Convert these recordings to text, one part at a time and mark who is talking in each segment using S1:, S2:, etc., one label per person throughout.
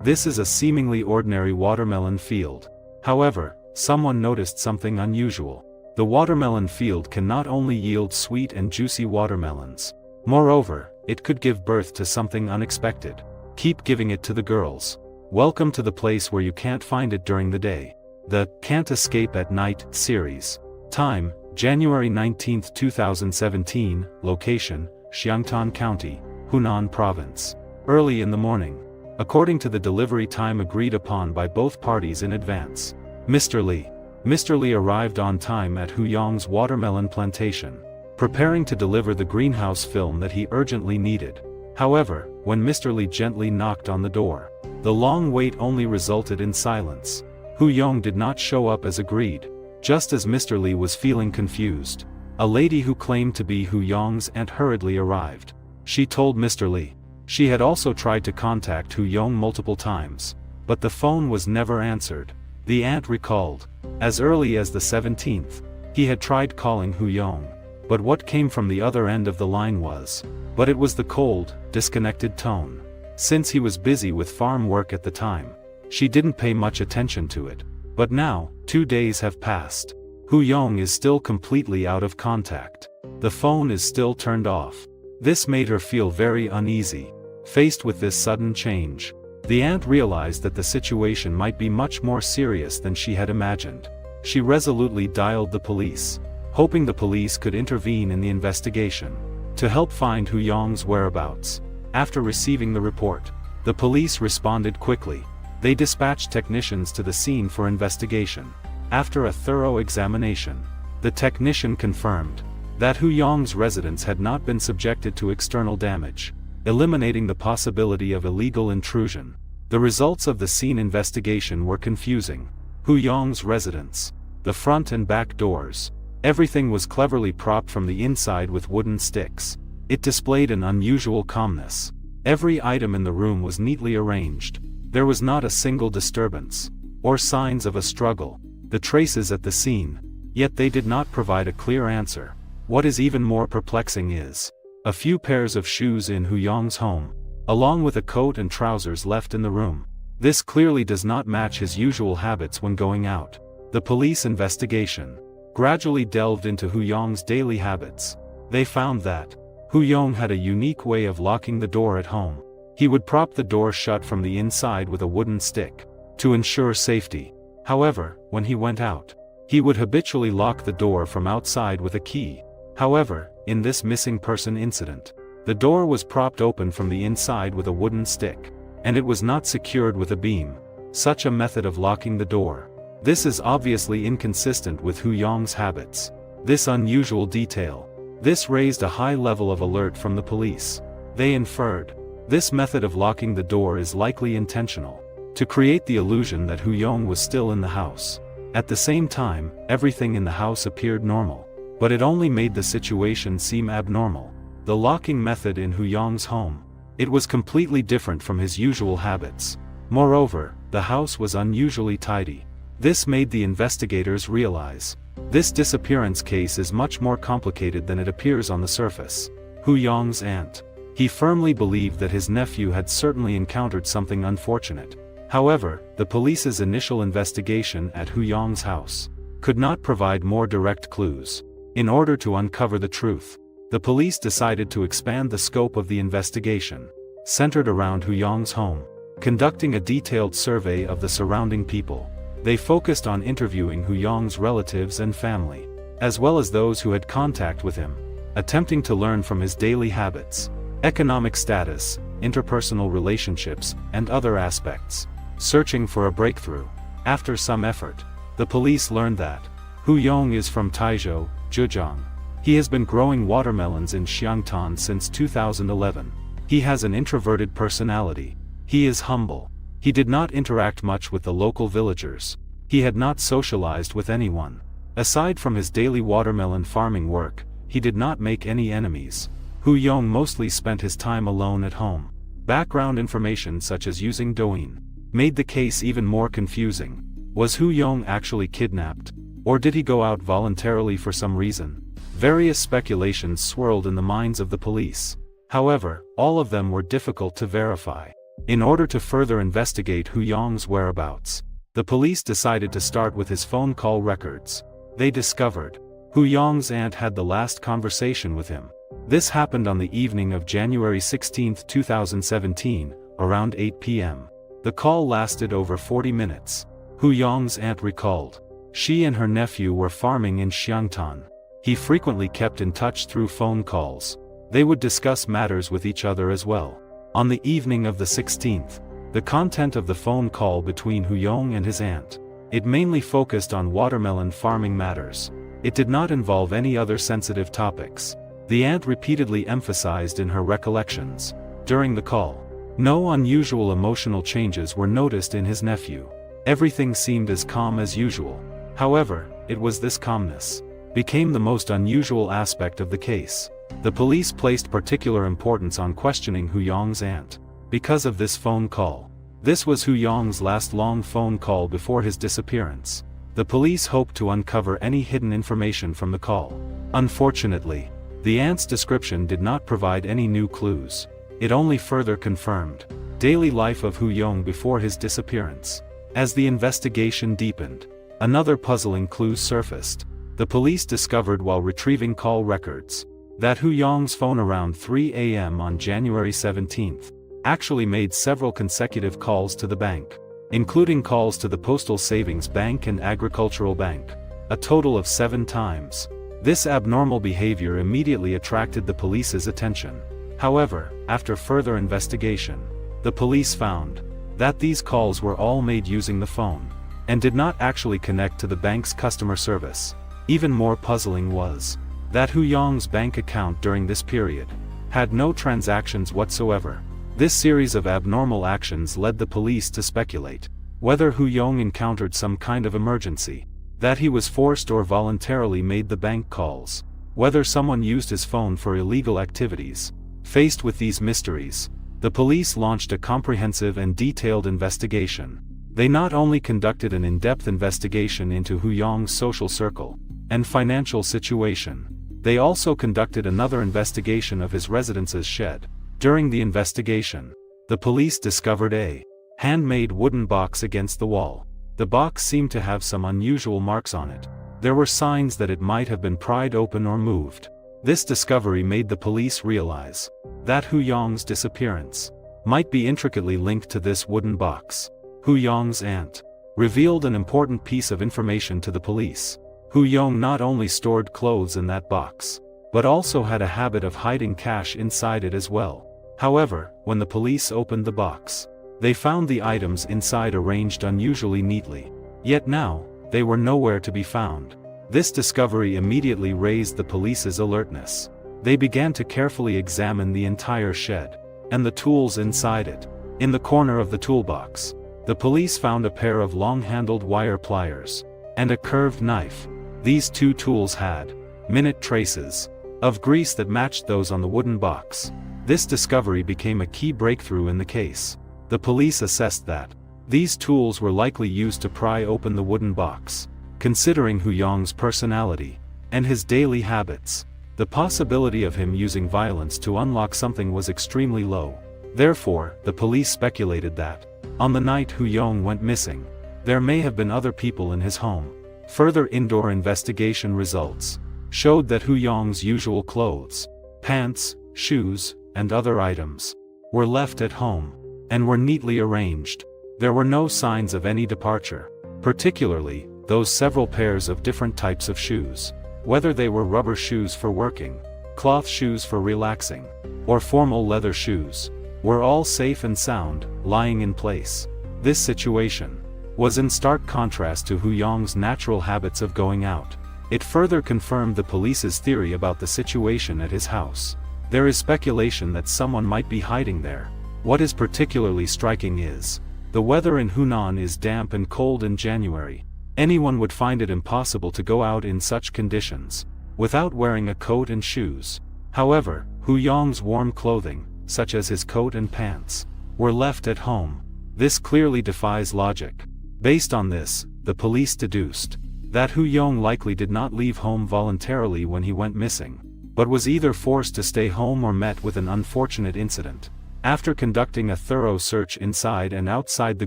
S1: This is a seemingly ordinary watermelon field. However, someone noticed something unusual. The watermelon field can not only yield sweet and juicy watermelons. Moreover, it could give birth to something unexpected. Keep giving it to the girls. Welcome to the place where you can't find it during the day. The Can't Escape at Night series. Time, January 19, 2017. Location, Xiangtan County, Hunan Province. Early in the morning. According to the delivery time agreed upon by both parties in advance. Mr. Lee arrived on time at Hu Yong's watermelon plantation, preparing to deliver the greenhouse film that he urgently needed. However, when Mr. Lee gently knocked on the door, the long wait only resulted in silence. Hu Yong did not show up as agreed. Just as Mr. Lee was feeling confused, a lady who claimed to be Hu Yong's aunt hurriedly arrived. She told Mr. Lee she had also tried to contact Hu Yong multiple times, but the phone was never answered. The aunt recalled, as early as the 17th, he had tried calling Hu Yong, but what came from the other end of the line was, but it was the cold, disconnected tone. Since he was busy with farm work at the time, she didn't pay much attention to it. But now, 2 days have passed. Hu Yong is still completely out of contact. The phone is still turned off. This made her feel very uneasy. Faced with this sudden change, the aunt realized that the situation might be much more serious than she had imagined. She resolutely dialed the police, hoping the police could intervene in the investigation to help find Hu Yong's whereabouts. After receiving the report, the police responded quickly. They dispatched technicians to the scene for investigation. After a thorough examination, the technician confirmed that Hu Yong's residence had not been subjected to external damage, eliminating the possibility of illegal intrusion. The results of the scene investigation were confusing. Hu Yong's residence, the front and back doors, everything was cleverly propped from the inside with wooden sticks. It displayed an unusual calmness. Every item in the room was neatly arranged. There was not a single disturbance, or signs of a struggle. The traces at the scene, yet they did not provide a clear answer. What is even more perplexing is a few pairs of shoes in Hu Yong's home, along with a coat and trousers left in the room. This clearly does not match his usual habits when going out. The police investigation gradually delved into Hu Yong's daily habits. They found that Hu Yong had a unique way of locking the door at home. He would prop the door shut from the inside with a wooden stick to ensure safety. However, when he went out, he would habitually lock the door from outside with a key. However, in this missing person incident, the door was propped open from the inside with a wooden stick, and it was not secured with a beam. Such a method of locking the door. This is obviously inconsistent with Hu Yong's habits. This unusual detail. This raised a high level of alert from the police. They inferred this method of locking the door is likely intentional, to create the illusion that Hu Yong was still in the house. At the same time, everything in the house appeared normal. But it only made the situation seem abnormal. The locking method in Hu Yong's home. It was completely different from his usual habits. Moreover, the house was unusually tidy. This made the investigators realize this disappearance case is much more complicated than it appears on the surface. Hu Yong's aunt. He firmly believed that his nephew had certainly encountered something unfortunate. However, the police's initial investigation at Hu Yong's house could not provide more direct clues. In order to uncover the truth, the police decided to expand the scope of the investigation, centered around Hu Yong's home. Conducting a detailed survey of the surrounding people, they focused on interviewing Hu Yong's relatives and family, as well as those who had contact with him, attempting to learn from his daily habits, economic status, interpersonal relationships, and other aspects, searching for a breakthrough. After some effort, the police learned that Hu Yong is from Taizhou, Zhejiang. He has been growing watermelons in Xiangtan since 2011. He has an introverted personality. He is humble. He did not interact much with the local villagers. He had not socialized with anyone. Aside from his daily watermelon farming work, he did not make any enemies. Hu Yong mostly spent his time alone at home. Background information such as using Douyin made the case even more confusing. Was Hu Yong actually kidnapped? Or did he go out voluntarily for some reason? Various speculations swirled in the minds of the police. However, all of them were difficult to verify. In order to further investigate Hu Yong's whereabouts, the police decided to start with his phone call records. They discovered Hu Yong's aunt had the last conversation with him. This happened on the evening of January 16, 2017, around 8 p.m. The call lasted over 40 minutes. Hu Yong's aunt recalled, she and her nephew were farming in Xiangtan. He frequently kept in touch through phone calls. They would discuss matters with each other as well. On the evening of the 16th, the content of the phone call between Hu Yong and his aunt, it mainly focused on watermelon farming matters. It did not involve any other sensitive topics. The aunt repeatedly emphasized in her recollections, during the call, no unusual emotional changes were noticed in his nephew. Everything seemed as calm as usual. However, it was this calmness became the most unusual aspect of the case. The police placed particular importance on questioning Hu Yong's aunt because of this phone call. This was Hu Yong's last long phone call before his disappearance. The police hoped to uncover any hidden information from the call. Unfortunately, the aunt's description did not provide any new clues. It only further confirmed daily life of Hu Yong before his disappearance. As the investigation deepened, another puzzling clue surfaced. The police discovered while retrieving call records that Hu Yong's phone around 3 a.m. on January 17 actually made several consecutive calls to the bank, including calls to the Postal Savings Bank and Agricultural Bank, a total of 7 times. This abnormal behavior immediately attracted the police's attention. However, after further investigation, the police found that these calls were all made using the phone, and did not actually connect to the bank's customer service. Even more puzzling was that Hu Yong's bank account during this period had no transactions whatsoever. This series of abnormal actions led the police to speculate whether Hu Yong encountered some kind of emergency, that he was forced or voluntarily made the bank calls, whether someone used his phone for illegal activities. Faced with these mysteries, the police launched a comprehensive and detailed investigation. They not only conducted an in-depth investigation into Hu Yong's social circle and financial situation, they also conducted another investigation of his residence's shed. During the investigation, the police discovered a handmade wooden box against the wall. The box seemed to have some unusual marks on it. There were signs that it might have been pried open or moved. This discovery made the police realize that Hu Yong's disappearance might be intricately linked to this wooden box. Hu Yong's aunt revealed an important piece of information to the police. Hu Yong not only stored clothes in that box, but also had a habit of hiding cash inside it as well. However, when the police opened the box, they found the items inside arranged unusually neatly. Yet now, they were nowhere to be found. This discovery immediately raised the police's alertness. They began to carefully examine the entire shed and the tools inside it. In the corner of the toolbox, the police found a pair of long-handled wire pliers and a curved knife. These 2 tools had minute traces of grease that matched those on the wooden box. This discovery became a key breakthrough in the case. The police assessed that these tools were likely used to pry open the wooden box. Considering Hu Yong's personality and his daily habits, the possibility of him using violence to unlock something was extremely low. Therefore, the police speculated that, on the night Hu Yong went missing, there may have been other people in his home. Further indoor investigation results showed that Hu Yong's usual clothes, pants, shoes, and other items were left at home and were neatly arranged. There were no signs of any departure, particularly those several pairs of different types of shoes, whether they were rubber shoes for working, cloth shoes for relaxing, or formal leather shoes, were all safe and sound, lying in place. This situation was in stark contrast to Hu Yong's natural habits of going out. It further confirmed the police's theory about the situation at his house. There is speculation that someone might be hiding there. What is particularly striking is, the weather in Hunan is damp and cold in January. Anyone would find it impossible to go out in such conditions without wearing a coat and shoes. However, Hu Yong's warm clothing, such as his coat and pants, were left at home. This clearly defies logic. Based on this, the police deduced that Hu Yong likely did not leave home voluntarily when he went missing, but was either forced to stay home or met with an unfortunate incident. After conducting a thorough search inside and outside the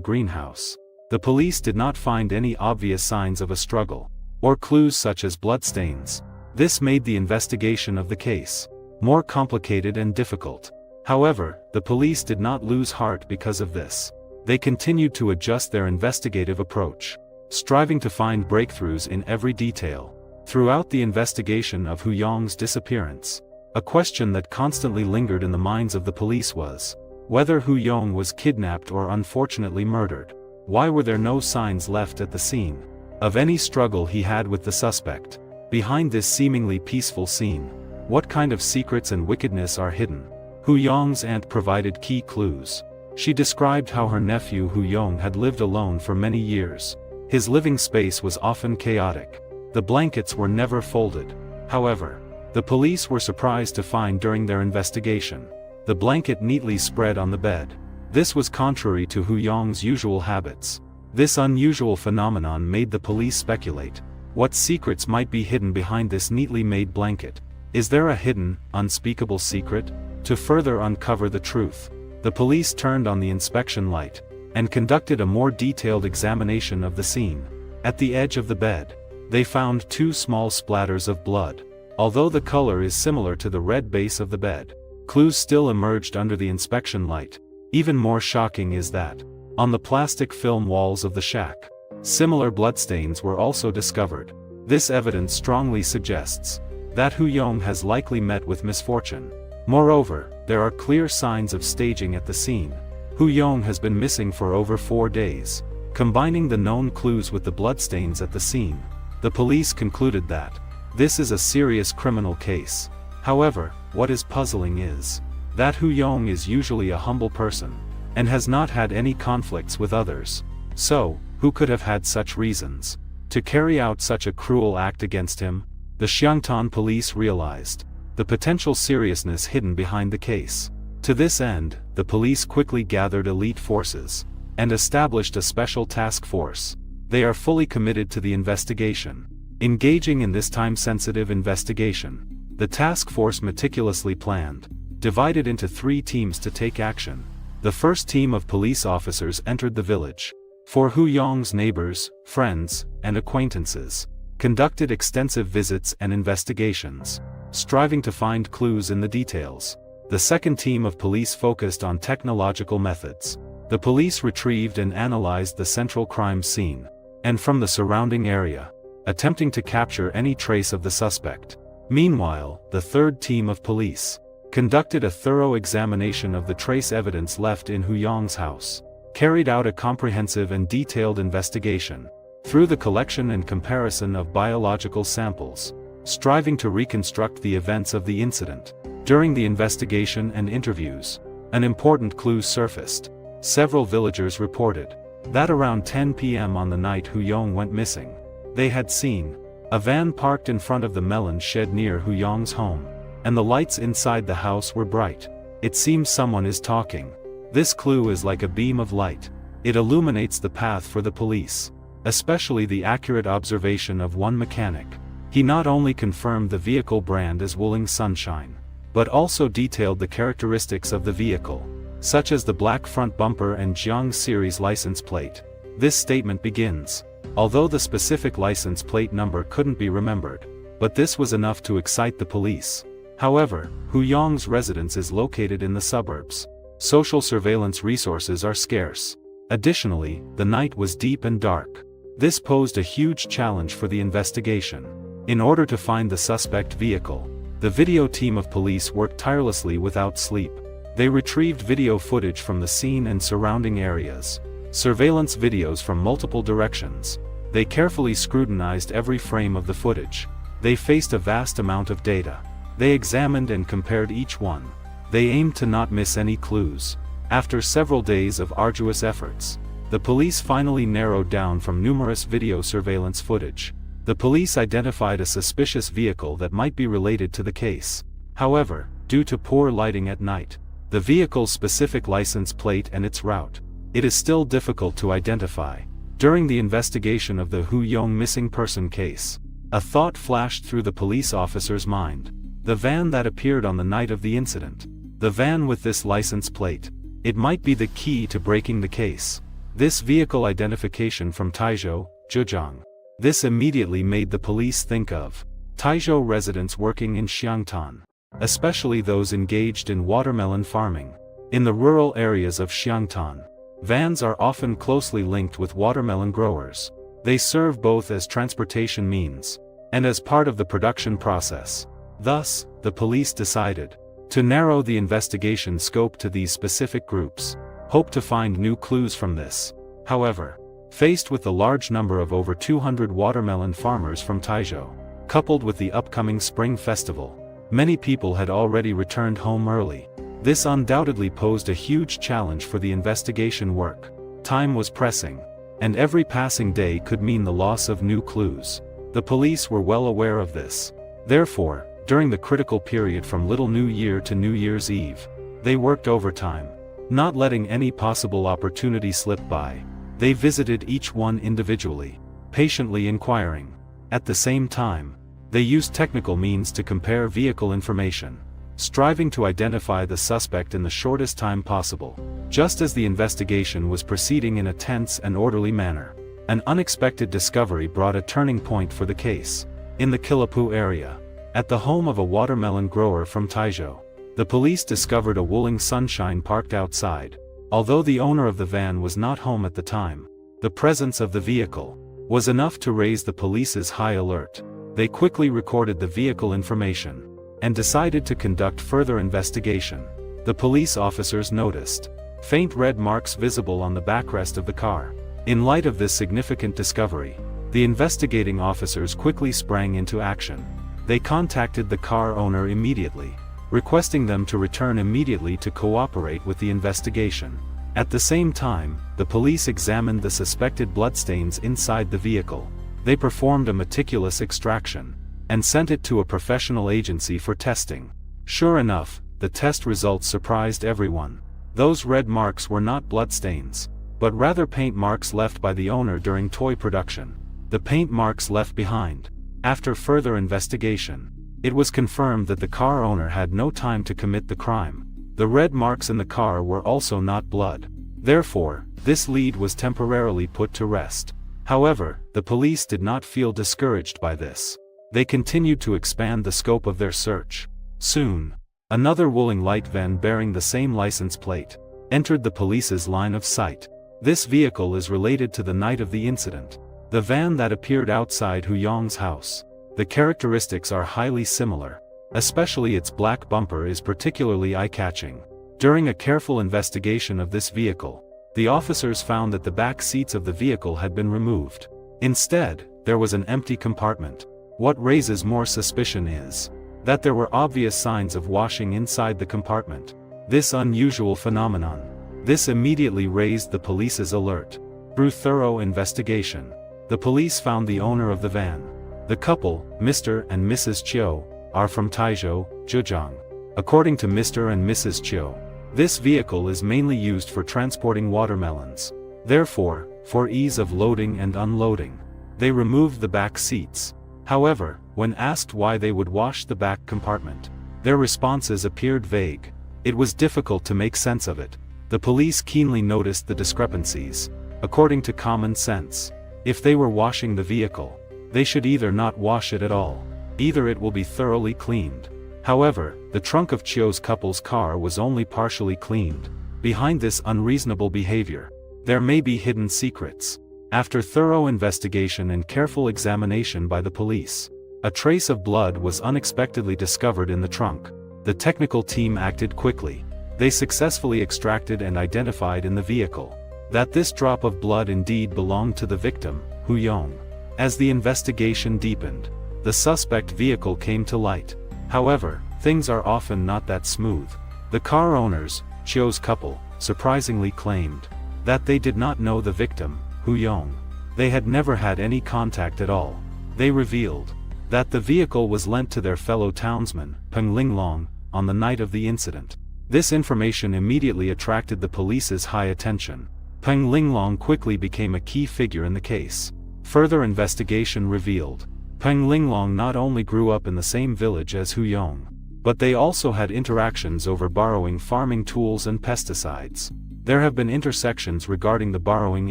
S1: greenhouse, the police did not find any obvious signs of a struggle, or clues such as bloodstains. This made the investigation of the case more complicated and difficult. However, the police did not lose heart because of this. They continued to adjust their investigative approach, striving to find breakthroughs in every detail. Throughout the investigation of Hu Yong's disappearance, a question that constantly lingered in the minds of the police was whether Hu Yong was kidnapped or unfortunately murdered. Why were there no signs left at the scene of any struggle he had with the suspect? Behind this seemingly peaceful scene, what kind of secrets and wickedness are hidden? Hu Yong's aunt provided key clues. She described how her nephew Hu Yong had lived alone for many years. His living space was often chaotic. The blankets were never folded. However, the police were surprised to find during their investigation the blanket neatly spread on the bed. This was contrary to Hu Yong's usual habits. This unusual phenomenon made the police speculate. What secrets might be hidden behind this neatly made blanket? Is there a hidden, unspeakable secret? To further uncover the truth, the police turned on the inspection light and conducted a more detailed examination of the scene. At the edge of the bed, they found 2 small splatters of blood. Although the color is similar to the red base of the bed, clues still emerged under the inspection light. Even more shocking is that, on the plastic film walls of the shack, similar bloodstains were also discovered. This evidence strongly suggests that Hu Yong has likely met with misfortune. Moreover, there are clear signs of staging at the scene. Hu Yong has been missing for over 4 days. Combining the known clues with the bloodstains at the scene, the police concluded that this is a serious criminal case. However, what is puzzling is that Hu Yong is usually a humble person, and has not had any conflicts with others. So, who could have had such reasons to carry out such a cruel act against him? The Xiangtan police realized the potential seriousness hidden behind the case. To this end, the police quickly gathered elite forces and established a special task force. They are fully committed to the investigation. Engaging in this time-sensitive investigation, the task force meticulously planned, divided into 3 teams to take action. The first team of police officers entered the village. For Hu Yong's neighbors, friends, and acquaintances, conducted extensive visits and investigations, striving to find clues in the details. The second team of police focused on technological methods. The police retrieved and analyzed the central crime scene, and from the surrounding area, attempting to capture any trace of the suspect. Meanwhile, the third team of police conducted a thorough examination of the trace evidence left in Hu Yong's house, carried out a comprehensive and detailed investigation through the collection and comparison of biological samples, striving to reconstruct the events of the incident. During the investigation and interviews, an important clue surfaced. Several villagers reported that around 10 p.m. on the night Hu Yong went missing, they had seen a van parked in front of the melon shed near Hu Yong's home, and the lights inside the house were bright. It seems someone is talking. This clue is like a beam of light. It illuminates the path for the police, especially the accurate observation of one mechanic. He not only confirmed the vehicle brand as Wuling Sunshine, but also detailed the characteristics of the vehicle, such as the black front bumper and Jiang series license plate. This statement begins, although the specific license plate number couldn't be remembered, but this was enough to excite the police. However, Hu Yong's residence is located in the suburbs. Social surveillance resources are scarce. Additionally, the night was deep and dark. This posed a huge challenge for the investigation. In order to find the suspect vehicle, the video team of police worked tirelessly without sleep. They retrieved video footage from the scene and surrounding areas, surveillance videos from multiple directions. They carefully scrutinized every frame of the footage. They faced a vast amount of data. They examined and compared each one. They aimed to not miss any clues. After several days of arduous efforts, the police finally narrowed down from numerous video surveillance footage. The police identified a suspicious vehicle that might be related to the case. However, due to poor lighting at night, the vehicle's specific license plate and its route, it is still difficult to identify. During the investigation of the Hu Yong missing person case, a thought flashed through the police officer's mind. The van that appeared on the night of the incident. The van with this license plate. It might be the key to breaking the case. This vehicle identification from Taizhou, Zhejiang. This immediately made the police think of Taizhou residents working in Xiangtan, especially those engaged in watermelon farming. In the rural areas of Xiangtan, vans are often closely linked with watermelon growers. They serve both as transportation means and as part of the production process. Thus, the police decided to narrow the investigation scope to these specific groups, hope to find new clues from this. However, faced with the large number of over 200 watermelon farmers from Taizhou, coupled with the upcoming Spring Festival, many people had already returned home early. This undoubtedly posed a huge challenge for the investigation work. Time was pressing, and every passing day could mean the loss of new clues. The police were well aware of this. Therefore, during the critical period from Little New Year to New Year's Eve, they worked overtime, not letting any possible opportunity slip by. They visited each one individually, patiently inquiring. At the same time, they used technical means to compare vehicle information, striving to identify the suspect in the shortest time possible. Just as the investigation was proceeding in a tense and orderly manner, an unexpected discovery brought a turning point for the case. In the Kilapu area, at the home of a watermelon grower from Taizhou, the police discovered a Wuling Sunshine parked outside. Although the owner of the van was not home at the time, the presence of the vehicle was enough to raise the police's high alert. They quickly recorded the vehicle information and decided to conduct further investigation. The police officers noticed faint red marks visible on the backrest of the car. In light of this significant discovery, the investigating officers quickly sprang into action. They contacted the car owner immediately, requesting them to return immediately to cooperate with the investigation. At the same time, the police examined the suspected bloodstains inside the vehicle. They performed a meticulous extraction and sent it to a professional agency for testing. Sure enough, the test results surprised everyone. Those red marks were not bloodstains, but rather paint marks left by the owner during toy production. The paint marks left behind. After further investigation, it was confirmed that the car owner had no time to commit the crime. The red marks in the car were also not blood. Therefore, this lead was temporarily put to rest. However, the police did not feel discouraged by this. They continued to expand the scope of their search. Soon, another Wuling light van bearing the same license plate entered the police's line of sight. This vehicle is related to the night of the incident, the van that appeared outside Hu Yong's house. The characteristics are highly similar, especially its black bumper is particularly eye-catching. During a careful investigation of this vehicle, the officers found that the back seats of the vehicle had been removed. Instead, there was an empty compartment. What raises more suspicion is that there were obvious signs of washing inside the compartment. This unusual phenomenon. This immediately raised the police's alert. Through thorough investigation, the police found the owner of the van. The couple, Mr. and Mrs. Chiu, are from Taizhou, Zhejiang. According to Mr. and Mrs. Chiu, this vehicle is mainly used for transporting watermelons. Therefore, for ease of loading and unloading, they removed the back seats. However, when asked why they would wash the back compartment, their responses appeared vague. It was difficult to make sense of it. The police keenly noticed the discrepancies. According to common sense, if they were washing the vehicle, they should either not wash it at all, either it will be thoroughly cleaned. However, the trunk of Chiu's couple's car was only partially cleaned. Behind this unreasonable behavior, there may be hidden secrets. After thorough investigation and careful examination by the police, a trace of blood was unexpectedly discovered in the trunk. The technical team acted quickly. They successfully extracted and identified in the vehicle that this drop of blood indeed belonged to the victim, Hu Yong. As the investigation deepened, the suspect vehicle came to light. However, things are often not that smooth. The car owners, Chiu's couple, surprisingly claimed that they did not know the victim, Hu Yong. They had never had any contact at all. They revealed that the vehicle was lent to their fellow townsman, Peng Linglong, on the night of the incident. This information immediately attracted the police's high attention. Peng Linglong quickly became a key figure in the case. Further investigation revealed Peng Linglong not only grew up in the same village as Hu Yong, But they also had interactions over borrowing farming tools and pesticides. There have been intersections regarding the borrowing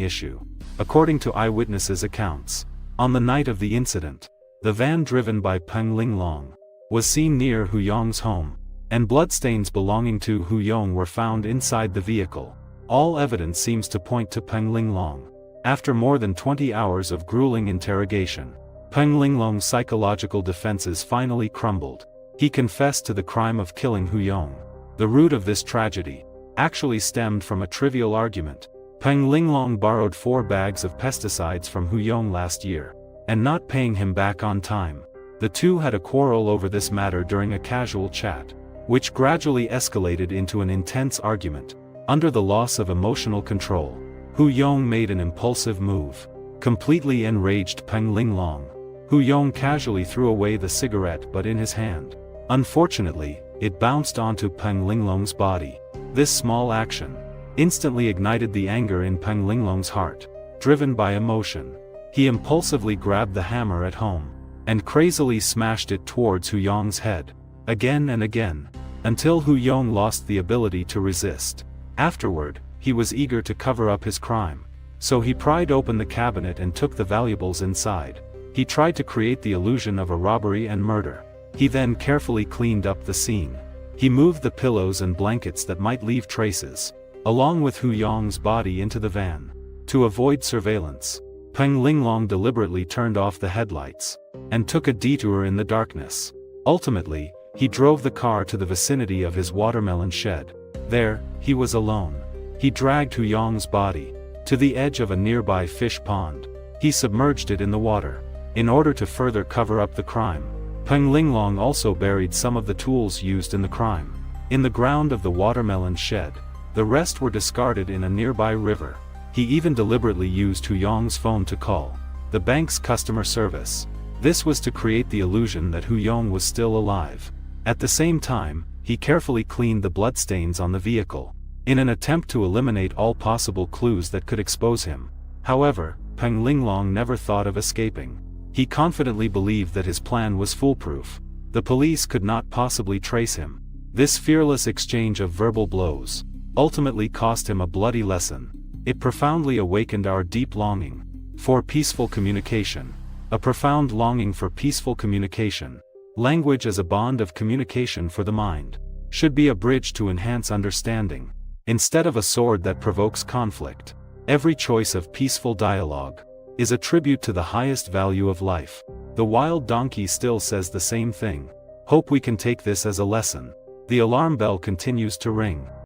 S1: issue. According to eyewitnesses' accounts, on the night of the incident, the van driven by Peng Linglong was seen near Hu Yong's home, and bloodstains belonging to Hu Yong were found inside the vehicle. All evidence seems to point to Peng Linglong. After more than 20 hours of grueling interrogation, Peng Linglong's psychological defenses finally crumbled. He confessed to the crime of killing Hu Yong. The root of this tragedy actually stemmed from a trivial argument. Peng Linglong borrowed 4 bags of pesticides from Hu Yong last year, and not paying him back on time. The two had a quarrel over this matter during a casual chat, which gradually escalated into an intense argument. Under the loss of emotional control, Hu Yong made an impulsive move. Completely enraged Peng Linglong, Hu Yong casually threw away the cigarette but in his hand. Unfortunately, it bounced onto Peng Linglong's body. This small action instantly ignited the anger in Peng Linglong's heart. Driven by emotion, he impulsively grabbed the hammer at home, and crazily smashed it towards Hu Yong's head, again and again, until Hu Yong lost the ability to resist. Afterward, he was eager to cover up his crime, so he pried open the cabinet and took the valuables inside. He tried to create the illusion of a robbery and murder. He then carefully cleaned up the scene. He moved the pillows and blankets that might leave traces, along with Hu Yong's body into the van. To avoid surveillance, Peng Linglong deliberately turned off the headlights, and took a detour in the darkness. Ultimately, he drove the car to the vicinity of his watermelon shed. There, he was alone. He dragged Hu Yong's body to the edge of a nearby fish pond. He submerged it in the water. In order to further cover up the crime, Peng Linglong also buried some of the tools used in the crime in the ground of the watermelon shed. The rest were discarded in a nearby river. He even deliberately used Hu Yong's phone to call the bank's customer service. This was to create the illusion that Hu Yong was still alive. At the same time, he carefully cleaned the bloodstains on the vehicle, in an attempt to eliminate all possible clues that could expose him. However, Peng Linglong never thought of escaping. He confidently believed that his plan was foolproof. The police could not possibly trace him. This fearless exchange of verbal blows ultimately cost him a bloody lesson. It profoundly awakened our deep longing for peaceful communication. A profound longing for peaceful communication. Language as a bond of communication for the mind should be a bridge to enhance understanding, instead of a sword that provokes conflict. Every choice of peaceful dialogue is a tribute to the highest value of life. The wild donkey still says the same thing. Hope we can take this as a lesson. The alarm bell continues to ring.